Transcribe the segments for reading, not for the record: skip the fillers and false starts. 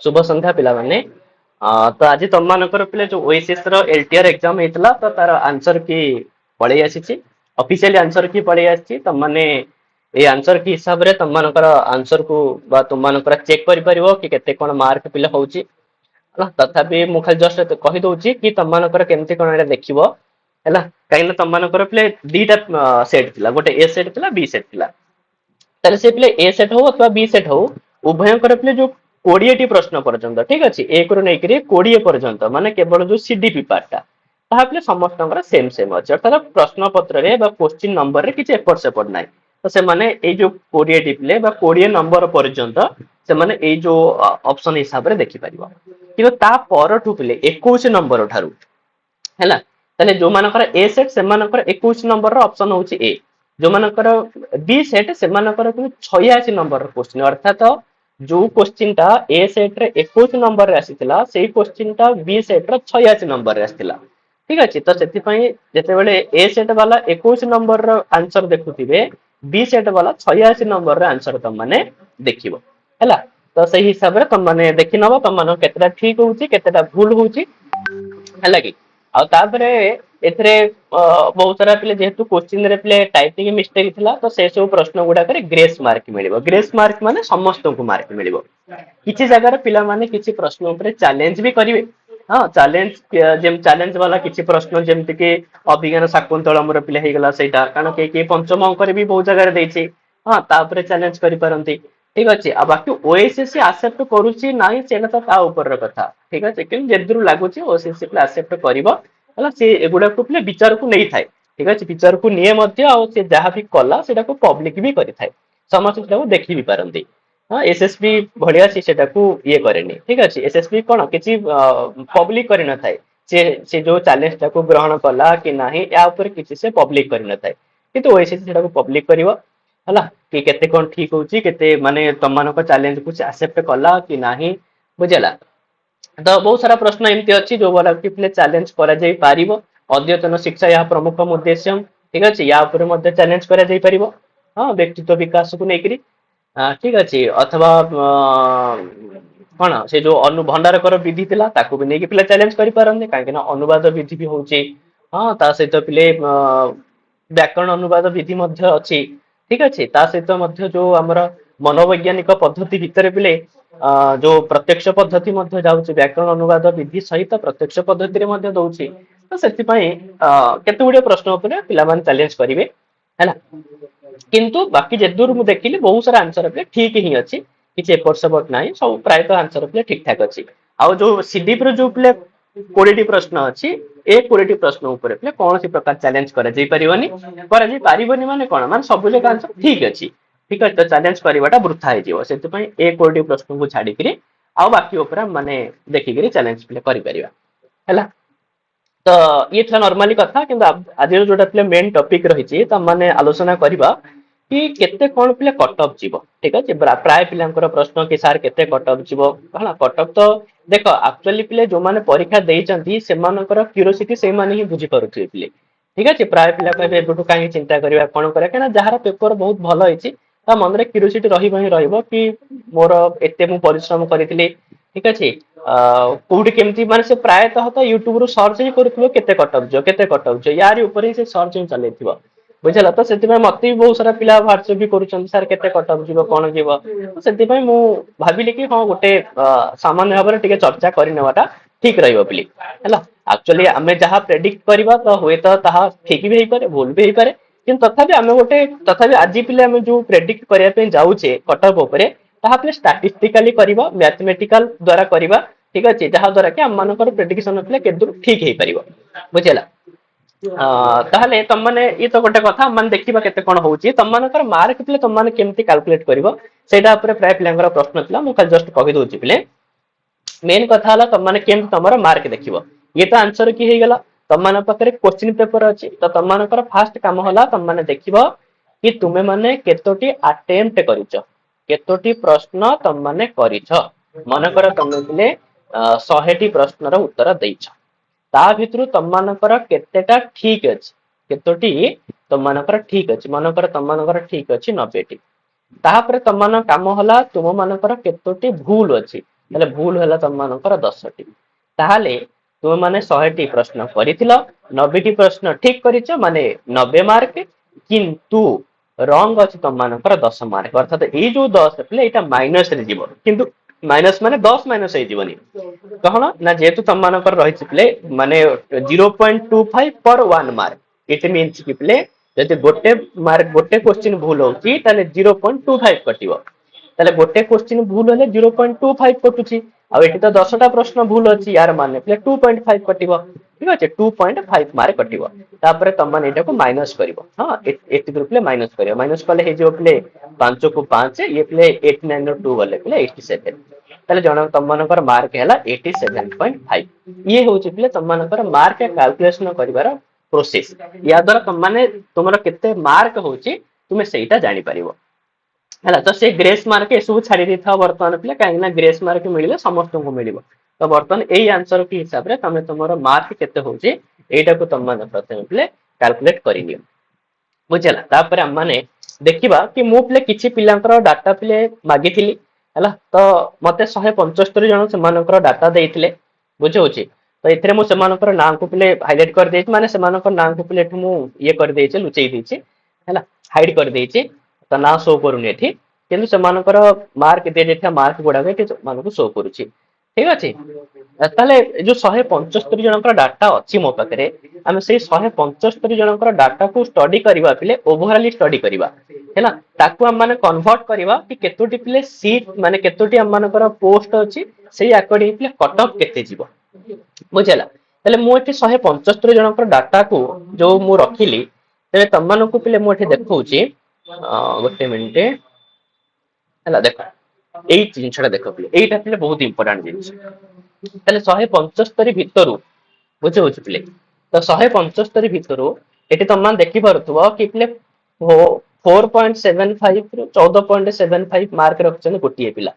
शुभ संध्या पिला माने तो आज तुम मानकर पिले जो ओएसएस रो एलटीआर एग्जाम हेतला तो तार आंसर की पळै आसीची ऑफिशियली आंसर की पळै आसीची तुम माने ए आंसर की हिसाब रे तुम मानकर आंसर को बा तुम मानकर चेक करि परिबो कि केते कोन मार्क पिला होउची तथापि मु खाली जस्ट कहि दउची कि तुम मानकर केमते कोन एटा देखिबो हैला काइन तुम मानकर पिले दीटा सेट थिला गोटे ए सेट थिला बी सेट थिला ताले से पिले ए सेट हो अथवा बी सेट हो उभयंकर पिले जो 20 टी प्रश्न पर्यंत ठीक अछि एक रो नै करी 20 पर्यंत माने केवल जो सीडीपी पार्टटा ताहा पिले समस्तंकर सेम सेम अछि अर्थात प्रश्न पत्र रे बा क्वेश्चन नंबर रे किछ एपट सेपट नै तो से माने ए जो 20 टिपले बा 20 नंबर पर्यंत से माने ए जो ऑप्शन हिसाब रे देखि परिबो किबो ता पर ठुपले 21 नंबर ठारू हैला ताले जो मानकर ए सेट से मानकर 21 नंबर रो ऑप्शन होची ए जो मानकर बी सेट से मानकर 86 नंबर रो क्वेश्चन अर्थात जो क्वेश्चन टा ए सेट रे 21 नंबर रे आसीतिला सेही क्वेश्चन टा बी सेट रो 86 नंबर रे आसीतिला ठीक अछि तो सेति पई जेते बेले ए सेट वाला 21 नंबर रो आंसर देखुथिबे बी सेट वाला 86 नंबर रो आंसर त माने देखिबो हैला तो सही हिसाब रे तुम माने देखि नबो तुम माने केतेटा ठीक होउची केतेटा भूल होउची हैला कि आ तापरे एथरे बहुत सारा पिले जेहेतु क्वेश्चन रे पिले टाइपिंग मिस्टेक थिला तो से सब प्रश्न गुडा करे ग्रेस मार्क मिलिबो ग्रेस मार्क माने समस्त को मार्क मिलिबो किछि जगह रे पिला माने किछि प्रश्न ऊपर चैलेंज भी करिवे हां चैलेंज जेम चैलेंज वाला किछि प्रश्न जेमति कि अभिज्ञान शाकुंतल हमर पिले हे गेला सेटा कारण के पंचम अंक रे भी बहुत जगह रे देछि हां तापरे चैलेंज करि परंती ठीक अछि आ बाकी ओएसएससी एक्सेप्ट करूची नाही सेना तो ता ऊपर र कथा ठीक अछि कि जेदुरु लागुची ओएसएससी प्ले एक्सेप्ट करिवो हला से एगुडा को प्ले विचार को नै थाए ठीक अछि विचार को निये मध्य आ से जहा भी कला सेटा को पब्लिक भी करि थाए समस्त सेटा को देखि भी पारंती हां एसएसबी बढ़िया से सेटा को ये करेनी ठीक अछि एसएसबी कोन किछि पब्लिक करि न थाए से जो चैलेंज ता को ग्रहण कला कि नाही या ऊपर किछि से पब्लिक करि न थाए किंतु ओएसएससी सेटा को पब्लिक करिवो हला कि केते कोन ठीक होउची केते माने तमान को चैलेंज को एक्सेप्ट कला कि नाही बुझला तो बहुत सारा प्रश्न एमती अछि जो वाला कि प्ले चैलेंज करा जाई पारिबो अद्यतन शिक्षा या प्रमुख उद्देश्य ठीक अछि या ऊपर मध्ये चैलेंज करा जाई पारिबो हां व्यक्तित्व विकास को नेकरी ठीक अछि अथवा कोन से जो अनु भंडार कर विधि थिला ताको भी नेकी प्ले चैलेंज करि पारने काहे ना अनुवाद विधि भी होउची हां ता सहित प्ले व्याकरण अनुवाद विधि मध्ये अछि ठीक अछि ता सहित मध्ये जो हमर मनोवैज्ञानिक पद्धति भितर पिले जो प्रत्यक्ष पद्धति मध्ये जाउची व्याकरण अनुवाद विधि सहित प्रत्यक्ष पद्धति रे मध्ये दउची तो सेति पई केते गुडे प्रश्न उपरे पिला मान चैलेंज करिवे हैला किंतु बाकी जेदुर मु देखिली बहुत सारा आंसर पे ठीक ही अछि किछि एपट सेपट नाही सब प्राय तो आंसर पे ठीक ठाक अछि आ जो सीडीपी रो जो प्ले 20 टी प्रश्न अछि ए 20 टी प्रश्न ऊपर प्ले कोनोसी प्रकार चैलेंज करे जई परिबनी करे जई परिबनी माने कोन माने सब जक आंसर ठीक अछि ठीक अछि तो चैलेंज करबाटा वृथा हे जिवो सेति पई ए 20 टी प्रश्न को छाडी करी आ बाकी ऊपर माने देखि करी चैलेंज प्ले करि परिबा हैला तो ये था नॉर्मली कथा किंतु आज जोटा प्ले मेन टॉपिक रही छी त माने आलोचना करबा कि केते कोन प्ले कट ऑफ जीवो ठीक अछि प्राय पिलांकर प्रश्न कि सर केते कट ऑफ जीवो हला कट ऑफ तो देखो एक्चुअली प्ले जो माने परीक्षा देइचंती से मानकर क्यूरियोसिटी से माने ही बुझी परुथि प्ले ठीक अछि प्राय पिला कहबे एबटु काहे चिंता करबा कोन करे केना जहार पेपर बहुत भलो होईची ता मन रे क्यूरियोसिटी रहिबो कि मोर एते मु परिश्रम करितली ठीक अछि कोउडी केमती माने से प्रायतः तो यूट्यूब रु सर्च ही करथुबो केते कटअप जो यारी ऊपर ही से सर्च ही चलेथिबो बुझला तो सेति में मते भी बहुत सारा पिला व्हाट्सएप भी करूछन सर केते कटअप जीवो कोन जीवो तो सेति में मु भाबिली कि हां गोटे सामान्य भाबरे टिके चर्चा करि नेवाटा ठीक रहिबो पिली हैला एक्चुअली हमें जहां प्रेडिक्ट करबा तो होय तो ताहा ठीक भी हेई पारे भूल भी हेई पारे किंतु तथापि हमें गोटे तथापि आजि पिले हमें जो प्रेडिक्ट करिया पे जाउचे कटअप ऊपरे ताहा पे स्टैटिस्टिकली करबा मैथमेटिकल द्वारा करबा ठीक अछि जहा द्वारा कि हम मानकर प्रेडिक्शन प्ले केदुर ठीक हेई परिबो बुझला ताहले तम माने ई तो गोटे कथा मन देखिबा केते कोन होउची तम मानकर मार्क प्ले तम माने केमती कैलकुलेट करबो सेटा ऊपर प्राय पिलांगर प्रश्न थिला मु खाली जस्ट कहि दोची प्ले मेन कथा हला तम माने केम तमरा मार्क देखिबो ये तो आंसर की हे गेला तम मान पकरे क्वेश्चन पेपर अछि तो तम मानकर फास्ट काम हला तम माने देखिबो कि तुमे माने केतोटी अटेम्प्ट करिचो केतोटी प्रश्न तम माने करिछ मन कर तमे पिले 100 टी प्रश्नर उत्तर देइछ ता भितरु तम मानकर केतेटा ठीक अछि केतोटी तम मानकर ठीक अछि मन कर तम मानकर ठीक अछि 90 टी तापर तम मान काम हला तुम मानकर केतोटी भूल अछि ତାହେଲେ ଭୁଲ ହେଲା ତମ ମାନଙ୍କର 10ଟି। ତାହେଲେ ତୁମେ ମାନେ 100ଟି ପ୍ରଶ୍ନ କରିଥିଲ, 90ଟି ପ୍ରଶ୍ନ ଠିକ କରିଛ, ମାନେ 90 ମାର୍କ, କିନ୍ତୁ ରଙ୍ଗ ଅଛି ତମ ମାନଙ୍କର 10 ମାର୍କ। ଅର୍ଥାତ ଏଇ ଯୋଉ 10 ଥିଲେ ଏଇଟା ମାଇନସ ରେ ଯିବ, କିନ୍ତୁ ମାଇନସ ମାନେ 10 ମାଇନସ ହେଇଯିବନି। କଣ ନା ଯେହେତୁ ତମ ମାନଙ୍କର ରହିଛି ପିଲେ ମାନେ 0.25 per 1 mark, ଇଟ ମିନ୍ସ କି ପିଲେ ଯଦି ଗୋଟେ ମାର୍କ ଗୋଟେ କ୍ୱେଶ୍ଚିନ୍ ଭୁଲ ହଉଛି ତାହେଲେ 0.25 କଟିବ। ତାହେଲେ ଗୋଟେ କ୍ୱେଶ୍ଚିନ୍ ଭୁଲ ହେଲେ 0.25 କଟୁଛି, ଆଉ ଏଠି ତ 10ଟା ପ୍ରଶ୍ନ ଭୁଲ ଅଛି, ୟାର ମାନେ 2.5 କଟିବ। ଠିକ ଅଛି, 2.5 ମାର୍କ କଟିବ। ତାପରେ ତମମାନେ ଏଟାକୁ ମାଇନସ କରିବ। ହଁ, ଏତିକି ପିଲେ ମାଇନସ କରିବ। ମାଇନସ କଲେ ହେଇଯିବ ପିଲେ 5 କୁ 5, ଇଏ ପିଲେ 89 ରୁ 2 ଗଲେ ପିଲେ 87। ତାହେଲେ ଜଣ ତମମାନଙ୍କର ମାର୍କ ହେଲା 87.5। ଇଏ ହଉଛି ପିଲେ ତମମାନଙ୍କର ମାର୍କ କାଲକୁଲେସନ କରିବାର ପ୍ରୋସେସ। ୟା ଦ୍ୱାରା ତମମାନେ ତୁମର କେତେ ମାର୍କ ହଉଛି ତୁମେ ସେଇଟା ଜାଣିପାରିବ। ହେଲା, ତ ସେ ଗ୍ରେସ୍ ମାର୍କ ଏସବୁ ଛାଡି ଦେଇଥାଅ ବର୍ତ୍ତମାନ ପିଲା, କାହିଁକି ନା ଗ୍ରେସ୍ ମାର୍କ ମିଳିଲେ ସମସ୍ତଙ୍କୁ ମିଳିବ। ତ ବର୍ତ୍ତମାନ ଏଇ ଆନ୍ସର କି ହିସାବରେ ତମେ ତମର ମାର୍କ କେତେ ହଉଛି ଏଇଟାକୁ ତମମାନେ ପ୍ରଥମେ ପିଲେ କାଲକୁଲେଟ କରିନିଅ। ବୁଝିଲା, ତାପରେ ଆମମାନେ ଦେଖିବା କି ମୁଁ ପିଲେ କିଛି ପିଲାଙ୍କର ଡାଟା ପିଲେ ମାଗିଥିଲି। ହେଲା, ତ ମତେ 175 ଜଣ ସେମାନଙ୍କର ଡାଟା ଦେଇଥିଲେ। ବୁଝିହଉଛି, ତ ଏଥିରେ ମୁଁ ସେମାନଙ୍କର ନାଁକୁ ପିଲେ ହାଇଲାଇଟ କରିଦେଇଛି, ମାନେ ସେମାନଙ୍କ ନାଁକୁ ପିଲେ ଏଠୁ ମୁଁ ଇଏ କରିଦେଇଛି, ଲୁଚେଇ ଦେଇଛି। ହେଲା, ହାଇଡ କରିଦେଇଛି, ତ ନାଁ ଶୋ କରୁନି ଏଠି, କିନ୍ତୁ ସେମାନଙ୍କର ମାର୍କ ଦିଆଯାଇଥିବା ମାର୍କ ଗୁଡାକ ଏଠି ସେମାନଙ୍କୁ ଶୋ କରୁଛି। ଠିକ ଅଛି, ତାହେଲେ ଏ ଯୋଉ 175 ଜଣଙ୍କର ଡାଟା ଅଛି ମୋ ପାଖରେ, ଆମେ ସେଇ 175 ଜଣଙ୍କର ଡାଟାକୁ ଷ୍ଟଡି କରିବା ପିଲେ, ଓଭରାଲି ଷ୍ଟଡି କରିବା। ହେଲା, ତାକୁ ଆମେ ମାନେ କନଭର୍ଟ କରିବା କି କେତୋଟି ପିଲେ ସିଟ୍ ମାନେ କେତୋଟି ଆମମାନଙ୍କର ପୋଷ୍ଟ ଅଛି, ସେଇ ଆକର୍ଡିଂ ପିଲେ କଟ ଅଫ୍ କେତେ ଯିବ। ବୁଝିଲା, ତାହେଲେ ମୁଁ ଏଠି 175 ଜଣଙ୍କର ଡାଟାକୁ ଯୋଉ ମୁଁ ରଖିଲି, ତେବେ ତମମାନଙ୍କୁ ପିଲେ ମୁଁ ଏଠି ଦେଖଉଛି, ଗୋଟେ ମିନିଟ। ହେଲା, ଦେଖ ଏଇ ଜିନିଷଟା ଦେଖ ପିଲେ, ଏଇଟା ପିଲେ ବହୁତ ଇମ୍ପୋର୍ଟାଣ୍ଟ ଜିନିଷ। ତାହେଲେ 175 ଭିତରୁ ବୁଝିହଉଛି ପିଲେ, ତ 175 ଭିତରୁ ଏଠି ତମମାନେ ଦେଖିପାରୁଥିବ କି ପିଲେ 4.75 ରୁ 14.75 ମାର୍କ ରଖିଛନ୍ତି ଗୋଟିଏ ପିଲା।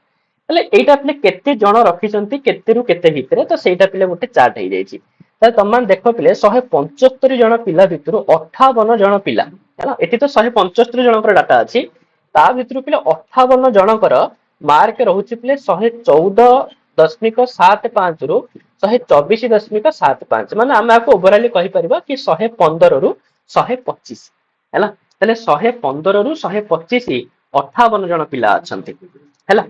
ତାହେଲେ ଏଇଟା ପିଲେ କେତେ ଜଣ ରଖିଛନ୍ତି କେତେରୁ କେତେ ଭିତରେ, ତ ସେଇଟା ପିଲେ ଗୋଟେ ଚାର୍ଟ ହେଇଯାଇଛି। ତାହେଲେ ତମମାନେ ଦେଖ ପିଲେ 175 ଜଣ ପିଲା ଭିତରୁ 58 ଜଣ ପିଲା, ହେଲା ଏଠି ତ 175 ଜଣଙ୍କର ଡାଟା ଅଛି, ତା ଭିତରୁ ପିଲେ 58 ଜଣଙ୍କର ମାର୍କ ରହୁଛି ପିଲେ 114.75 ରୁ 124.75, ମାନେ ଆମେ ଆକୁ ଓଭରାଲି କହିପାରିବା କି 115 ରୁ 125। ହେଲା, ତାହେଲେ 115 ରୁ 125 58 ଜଣ ପିଲା ଅଛନ୍ତି। ହେଲା,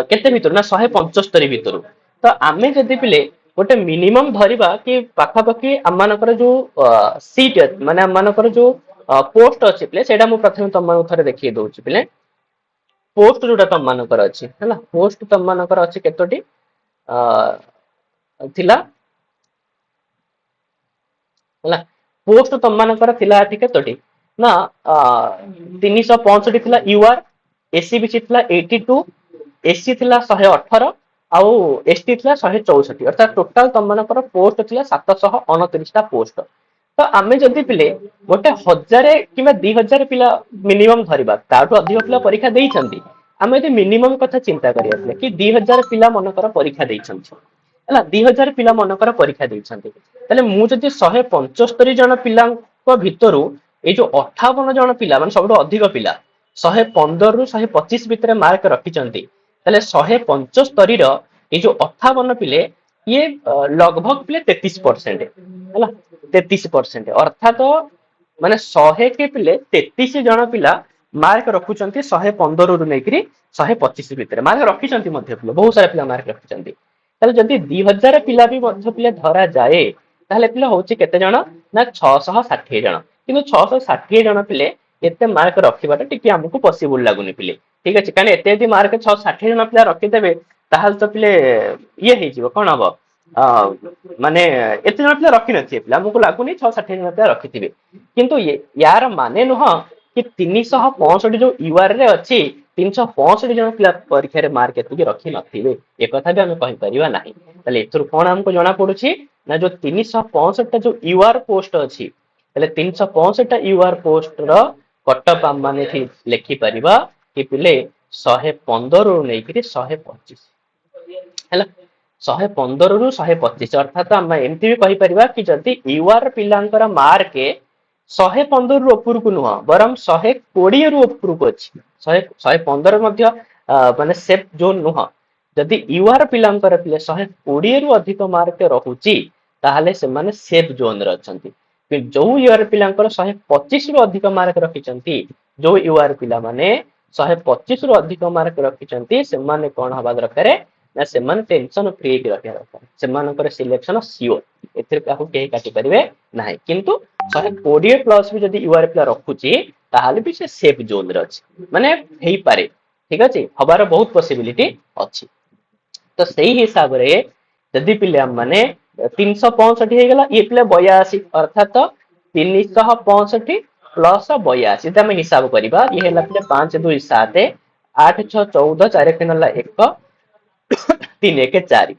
କେତେ ଭିତରୁ ନା 175 ଭିତରୁ। ତ ଆମେ ଯଦି ପିଲେ ଗୋଟେ ମିନିମମ ଧରିବା କି ପାଖାପାଖି ଆମମାନଙ୍କର ଯୋଉ ସିଟ୍ ମାନେ ଆମମାନଙ୍କର ଯୋଉ ପୋଷ୍ଟ ଅଛି ପିଲେ, ସେଇଟା ମୁଁ ପ୍ରଥମେ ତମମାନଙ୍କୁ ଥରେ ଦେଖେଇ ଦଉଛି ପିଲେ। ପୋଷ୍ଟ ଯୋଉଟା ତମମାନଙ୍କର ଅଛି, ହେଲା ପୋଷ୍ଟ ତମମାନଙ୍କର ଅଛି କେତୋଟି ଥିଲା। ହେଲା, ପୋଷ୍ଟ ତମମାନଙ୍କର ଥିଲା ଏଠି କେତୋଟି ନା 365 ଥିଲା ୟୁଆର, ଏସିବିସି ଥିଲା 82, ଏସି ଥିଲା 118, ଆଉ ଏସଟି ଥିଲା 164। ଅର୍ଥାତ ଟୋଟାଲ ତମମାନଙ୍କର ପୋଷ୍ଟ ଥିଲା 729ଟା ପୋଷ୍ଟ। ତ ଆମେ ଯଦି ପିଲେ ଗୋଟେ 1000 କିମ୍ବା 2000 ପିଲା ମିନିମମ ଧରିବା, ତାଠୁ ଅଧିକ ପିଲା ପରୀକ୍ଷା ଦେଇଛନ୍ତି, ଆମେ ଯଦି ମିନିମମ କଥା ଚିନ୍ତା କରିବା କି 2000 ପିଲା ମନେକର ପରୀକ୍ଷା ଦେଇଛନ୍ତି। ହେଲା, 2000 ପିଲା ମନେକର ପରୀକ୍ଷା ଦେଇଛନ୍ତି, ତାହେଲେ ମୁଁ ଯଦି 175 ଜଣ ପିଲାଙ୍କ ଭିତରୁ ଏଇ ଯୋଉ 58 ଜଣ ପିଲା ମାନେ ସବୁଠୁ ଅଧିକ ପିଲା 115 ରୁ 125 ଭିତରେ ମାର୍କ ରଖିଛନ୍ତି, ତାହେଲେ 175 ର ଏଇ ଯୋଉ 58 ପିଲେ ଇଏ ଲଗଭଗ ପିଲେ 33%। ହେଲା, 33%, ଅର୍ଥାତ ମାନେ 100 କେ ପିଲେ 33 ଜଣ ପିଲା ମାର୍କ ରଖୁଛନ୍ତି 115 ରୁ ନେଇକରି 125 ଭିତରେ ମାର୍କ ରଖିଛନ୍ତି ମଧ୍ୟ ପିଲା, ବହୁତ ସାରା ପିଲା ମାର୍କ ରଖିଛନ୍ତି। ତାହେଲେ ଯଦି 2000 ପିଲା ବି ମଧ୍ୟ ପିଲା ଧରାଯାଏ, ତାହେଲେ ପିଲା ହଉଛି କେତେ ଜଣ ନା 660 ଜଣ। କିନ୍ତୁ 660 ଜଣ ପିଲେ ଏତେ ମାର୍କ ରଖିବାଟା ଟିକେ ଆମକୁ ପସିବୁଲ ଲାଗୁନି ପିଲେ। ଠିକ ଅଛି, କାରଣ ଏତେ ଯଦି ମାର୍କ 660 ଜଣ ପିଲା ରଖିଦେବେ, ତାହେଲେ ତ ପିଲେ ଇଏ ହେଇଯିବ, କଣ ହବ ମାନେ ଏତେ ଜଣ ପିଲା ରଖିନଥିବେ ପିଲା, ଆମକୁ ଲାଗୁନି 660 ଜଣ ପିଲା ରଖିଥିବେ। କିନ୍ତୁ ୟାର ମାନେ ନୁହଁ କି 365 ଯୋଉ ୟୁଆର ରେ ଅଛି 365 ଜଣ ପିଲା ପରୀକ୍ଷାରେ ମାର୍କ ଏତିକି ରଖି ନଥିବେ, ଏକଥା ବି ଆମେ କହିପାରିବା ନାହିଁ। ତାହେଲେ ଏଥିରୁ କଣ ଆମକୁ ଜଣା ପଡୁଛି ନା ଯୋଉ 365ଟା ଯୋଉ ୟୁଆର ପୋଷ୍ଟ ଅଛି, ତାହେଲେ 365ଟା ୟୁଆର ପୋଷ୍ଟର କଟଅଫ୍ ଆମେ ମାନେ ଏଠି ଲେଖିପାରିବା କି ପିଲେ 115 ରୁ ନେଇକରି 125। ହେଲା, 115 ରୁ 125, ଅର୍ଥାତ ଆମେ ଏମିତି ବି କହିପାରିବା କି ଯଦି ୟୁଆର ପିଲାଙ୍କର ମାର୍କ 115 ରୁ ଉପରକୁ ନୁହଁ ବରଂ 120 ରୁ ଉପରକୁ ଅଛି, 115 ମଧ୍ୟ ମାନେ ସେଫ୍ ଜୋନ୍ ନୁହଁ। जदि यूआर पिलांकर पिले 120 रु अधिक मार्क रहुची ताहाले सेमाने सेफ जोन रे अछंती जो यूआर पिलांकर 125 रु अधिक मार्क रखिचंती जो यूआर पिला माने 125 रु अधिक मार्क रखिचंती सेमाने कोन हबा दरकारे ना सेमाने टेंशन फ्री के रखिया दरकार सेमानकर सिलेक्शन सियोर एथिर काहू के काटी परिवे नाही किंतु 120 प्लस भी जदि यूआर पिला रखुची ताहाले भी से सेफ जोन रे अछि माने हेई पारे ठीक अछि हबार बहुत पॉसिबिलिटी अछि तो सही हिसाब रे यदि पिले माने 365 हे गला ये पिले 82 अर्थात 365 प्लस 82 ते हम हिसाब करबा ये हैला पिले 5 2 7 8 6 14 4 3 1 3 1 4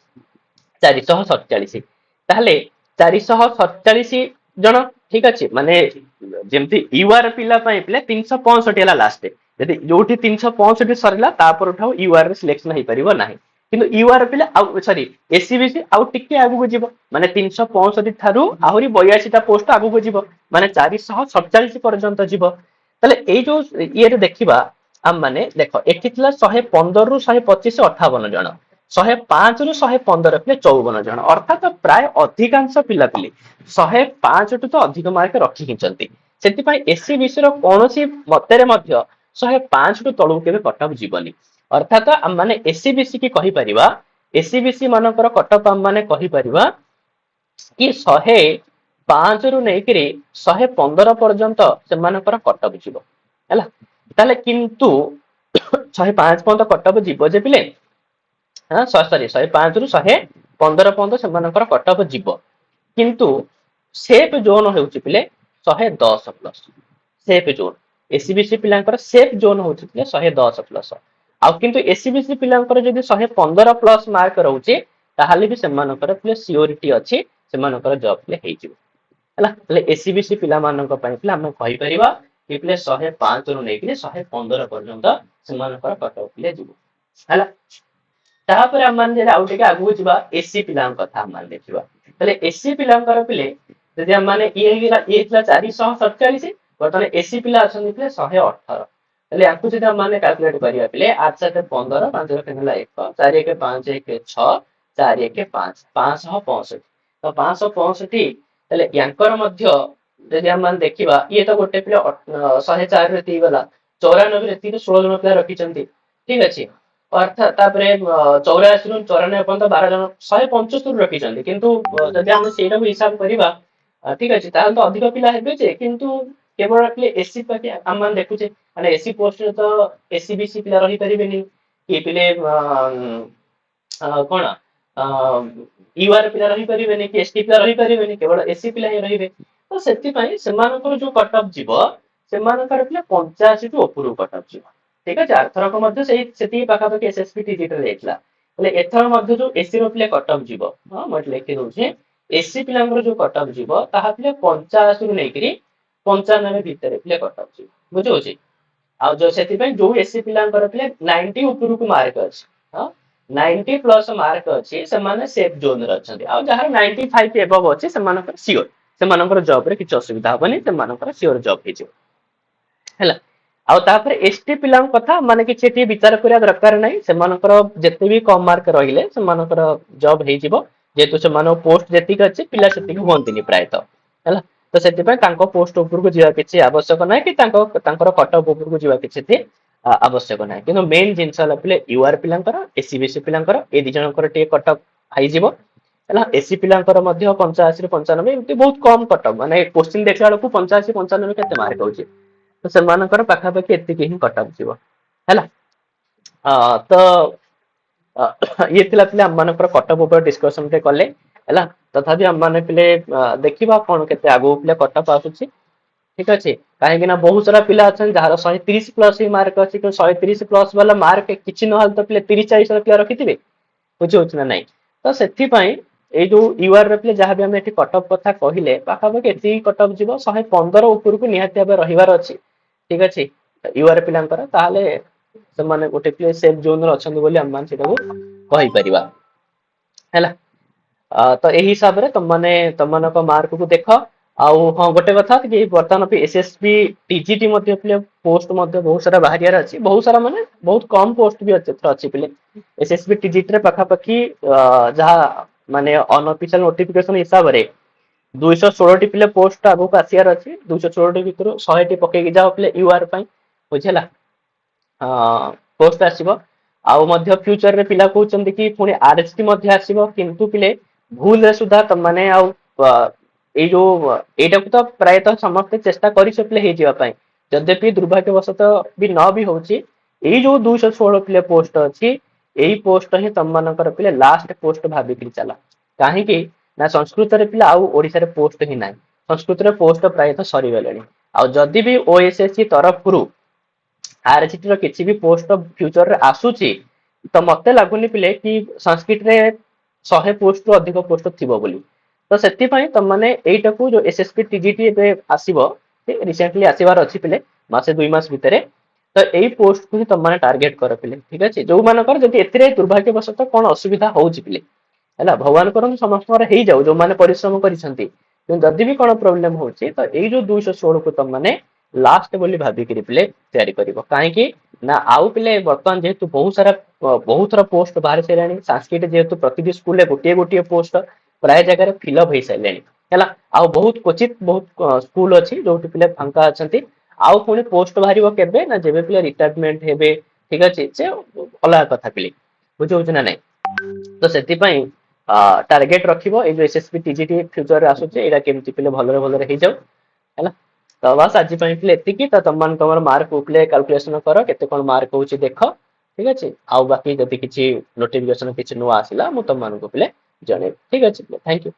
447 ताहले 447 जन ठीक अछि माने जेमति यूआर पिला पई पिले 365 हैला लास्ट यदि जोठी 365 सरला तापर उठाओ यूआर रे सिलेक्शन हे परिबो नाही किंतु यूआर पिले आउ सॉरी एससीबीसी आउ टिके आगु जिवो माने 365 थारु आहुरी 82 टा पोस्ट आगु जिवो माने 447 पर्यंत जिवो तले एई जो ये रे देखिबा हम माने देखो एठी थिला 115 रु 125 58 जन 105 रु 115 पिले 54 जन अर्थात प्राय अधिकांश पिला पिले 105 टु तो अधिक मार्क रखि हिचंती सेति पई एससीबीसी रो कोनोसी मतेरे मध्य 105 टु तळु केबे कटअप जीवनी अर्थात हम माने एससीबीसी की कहि परिबा एससीबीसी मानकर कटअप हम माने कहि परिबा कि 105 रु नेकरी 115 पर्यंत से मानकर कटअप जीवो हैला ताले किंतु 105 पर्यंत कटअप जीवो जे पिले हां सॉरी 105 रु 115 पर्यंत से मानकर कटअप जीवो किंतु सेफ जोन हेउची पिले 110 प्लस सेफ जोन एससीबीसी पिलांकर सेफ जोन होची पिले 110 प्लस आउ किंतु एससीबीसी पिलांकर जदि 115 प्लस मार्क रहउची ताहाले भी सेमानकर पिले सियोरिटी अछि सेमानकर जॉब पिले हेजिवो हला तले एससीबीसी पिला मानक पई पिले हम कहि परिबा कि पिले 105 रु नेकि 115 पर्यंत सेमानकर कटअप पिले जिवो हला तापर हम मान जे आउ टिके आगु जिबा एससी पिलांक कथा हम देखिबा तले एससी पिलांकर पिले जदि हम माने ये थिला 447 बर्तमान एससी पिला अछन पिले 118 એટલે આખું જે આપણે ક્યાલ્ક્યુલેટ કરીએ એટલે 8 7 15 5 લખે ହେଲା 1 4 1 5 1 6 4 1 5 565 ତ 565 એટલે ୟାଙ୍କର ମଧ୍ୟ ଯଦି ଆମେ ଦେଖିବା ଇଏ ତ ଗୋଟେ ପିଲା 104 ରେ ତି ଗଲା 94 ରେ ତି 16 ଜଣ ପିଲା ରଖିଛନ୍ତି ଠିକ ଅଛି ଅର୍ଥାତ ତାପରେ 84 ରୁ 94 ପର୍ଯ୍ୟନ୍ତ 12 ଜଣ 175 ରଖିଛନ୍ତି କିନ୍ତୁ ଯଦି ଆମେ ସେଇଟାକୁ ହିସାବ କରିବା ଠିକ ଅଛି ତାହେଲେ ତ ଅଧିକ ପିଲା ହେବେ ଯେ କିନ୍ତୁ केवल एससी पाके हम देखुचे माने एससी पोस्ट तो एससीबीसी पिला रही परिबेनी कि पिले कोन यूआर पिला रही परिबेनी कि एसटी पिला रही परिबेनी केवल एससी पिला ही रहिबे तो सेति पई सेमानकर जो कटअप जीवो सेमानकर पिला 85 टु उपरु कटअप जीवो ठीक है अर्थर को मध्य सेति पाखा पाखी एसएसपी टीजीट लेखला એટલે एथर मध्य जो एससी रो पिला कटअप जीवो हां मत लेखि दोछे एससी पिलांकर जो कटअप जीवो ताहा पिला 85 रु नेकरी 95 भितर पिले कटअप छी बुझोछि आ जो सेति पे जो एससी पिलांकर पिले 90 ऊपर को मार्क अछि हां 90 प्लस मार्क अछि से माने सेफ जोन रे अछंती आ जहार 95 एबव अछि से मानकर सियोर से मानकर जॉब रे किछ असुविधा होबनी से मानकर सियोर जॉब हिजो हैला आ तापर एसटी पिलां कथा माने कि छेटी विचार करिया दरकार नै से मानकर जते भी कम मार्क रहिले से मानकर जॉब हिजिबो जेतु से मानो पोस्ट जेति अछि पिला सेति होंतिनी प्रायत हैला तो सेति पे तांको पोस्ट ऊपर को जिया किछि आवश्यक नै कि तांको तांकर कटअप ऊपर को जिया किछि थि आवश्यक नै किनो मेन जिंस पिले यूआर पिलांकर एससीबीसी पिलांकर ए दि जनकर टे कटअप हाई जिवो हला एससी पिलांकर मध्य 85 ରୁ 95 एमति बहुत कम कटअप माने क्वेश्चन देखला लकु 85 95 केते मार्क होछि तो से मानकर पाखा पाखी एति के ही कटअप जिवो हला तो ये थिला पिले हम मानकर कटअप ऊपर डिस्कशन ते करले हला तथापि हम माने पिले देखिबा कोन केते आगो पिले कटअप आसुछि ठीक अछि काहे कि ना बहुत सारा पिला अछन जहार 130 प्लस ही मार्क अछि कि 130 प्लस वाला मार्क किछि न हाल तो पिले 30 40 पिला रखिथिबे बुझौछ ना नै तो सेथि पई ए जो यूआर रे पिले जहां भी हम एठी कटअप कथा कहिले पाखा पाखी एति कटअप जिवो 115 ऊपर को निहाती भाबे रहिवार अछि ठीक अछि यूआर पिलांकर ताले से माने गोटे पिले सेफ जोन रे अछन बोली हम मान सेटाको कहि परिबा हैला तो एही हिसाब रे तुम माने तमनक मार्क को देख आउ हाँ गोटे कथा कि बर्तमान पे एसएसबी टीजीटी मध्ये पिले पोस्ट मध्ये बहुत सारा बाहरियार अछि बहुत सारा माने बहुत कम पोस्ट भी अछि पिले एसएसबी टीजीटी रे पाखापाखि जहाँ माने अनऑफिशियल नोटिफिकेशन हिसाब रे 216 टी पिले पोस्ट आगु आसियार अछि 216 टी भितर 100 टी पकेइ जाओ पिले यूआर पई बुझिला पोस्ट आसीबो आउ मध्ये फ्यूचर रे पिला कहउचंदी कि पुनी आरएसटी मध्ये आसीबो किंतु पिले भूल रे सुधा त माने आउ एई जो एटा को तो प्रायतः समस्त चेष्टा करि सपले हे जिवा पई यद्यपि दुर्भाग्यवशतः भी न भी होची एई जो 216 पिले पोस्ट अछि एई पोस्ट ही तम मानकर पिले लास्ट पोस्ट भाबी कि चला काहे कि ना संस्कृत रे पिला आउ ओडिसा रे पोस्ट ही नाही संस्कृत रे पोस्ट प्रायतः सरी गलेनी आउ जदि भी ओएसएससी तरफ रु आरएचटी रो किछि भी पोस्ट फ्यूचर रे आसुची तो मते लागुनी पिले कि संस्कृत रे 100 पोस्ट रु अधिक पोस्ट थिबो बोली तो सेति पई त माने एइटा को जो एसएसपी टीजीटी एबे आसीबो रिसेंटली आसीबार अछि पिले मासे 2 मास भितरे तो एई पोस्ट को त माने टारगेट कर पिले ठीक अछि जो मानकर जदि एथिरे दुर्भाग्यवशतः कोन असुविधा होउची पिले हैला भगवान करन समस्त माने हेइ जाउ जो माने परिश्रम करिसंती किंतु जदि भी कोन प्रॉब्लम होउची तो एई जो 216 को त माने लास्ट बोली भाबी करी पिले तयारी करिवो काहे कि ना आउ पिले वर्तमान जेहेतु बहुत सारा बहुत सारा पोस्ट बाहर सेरानी संस्कृत जेहेतु प्रतिदि स्कूल रे गोटे गोटे पोस्ट प्राय जगह फिलअप हो सारे है आउ बहुत क्वचित बहुत स्कूल अच्छी जो पिले फांका अच्छा आउ पुणी पोस्ट बाहर केबे ना जेबे पिले रिटायरमेंट हेबे ठीक अच्छे से अलग कथा पिले बुझे ना नहीं तो से टार्गेट रखिबो ए जो एसएसबी टीजीटी फ्यूचर रे आसुचे एरा केमति पिले भलरे भलरे हे जाउ हैला तो बस आज पई पिले एतिकी तो तमन तमर मार्क उपले कैलकुलेशन करो केते कोन मार्क होची देखो ठीक अच्छे आउ बाकी जदि किछि नोटिफिकेशन किछि नुआ आसिला मु तम मानको पिले जणे ठीक अच्छे थैंक यू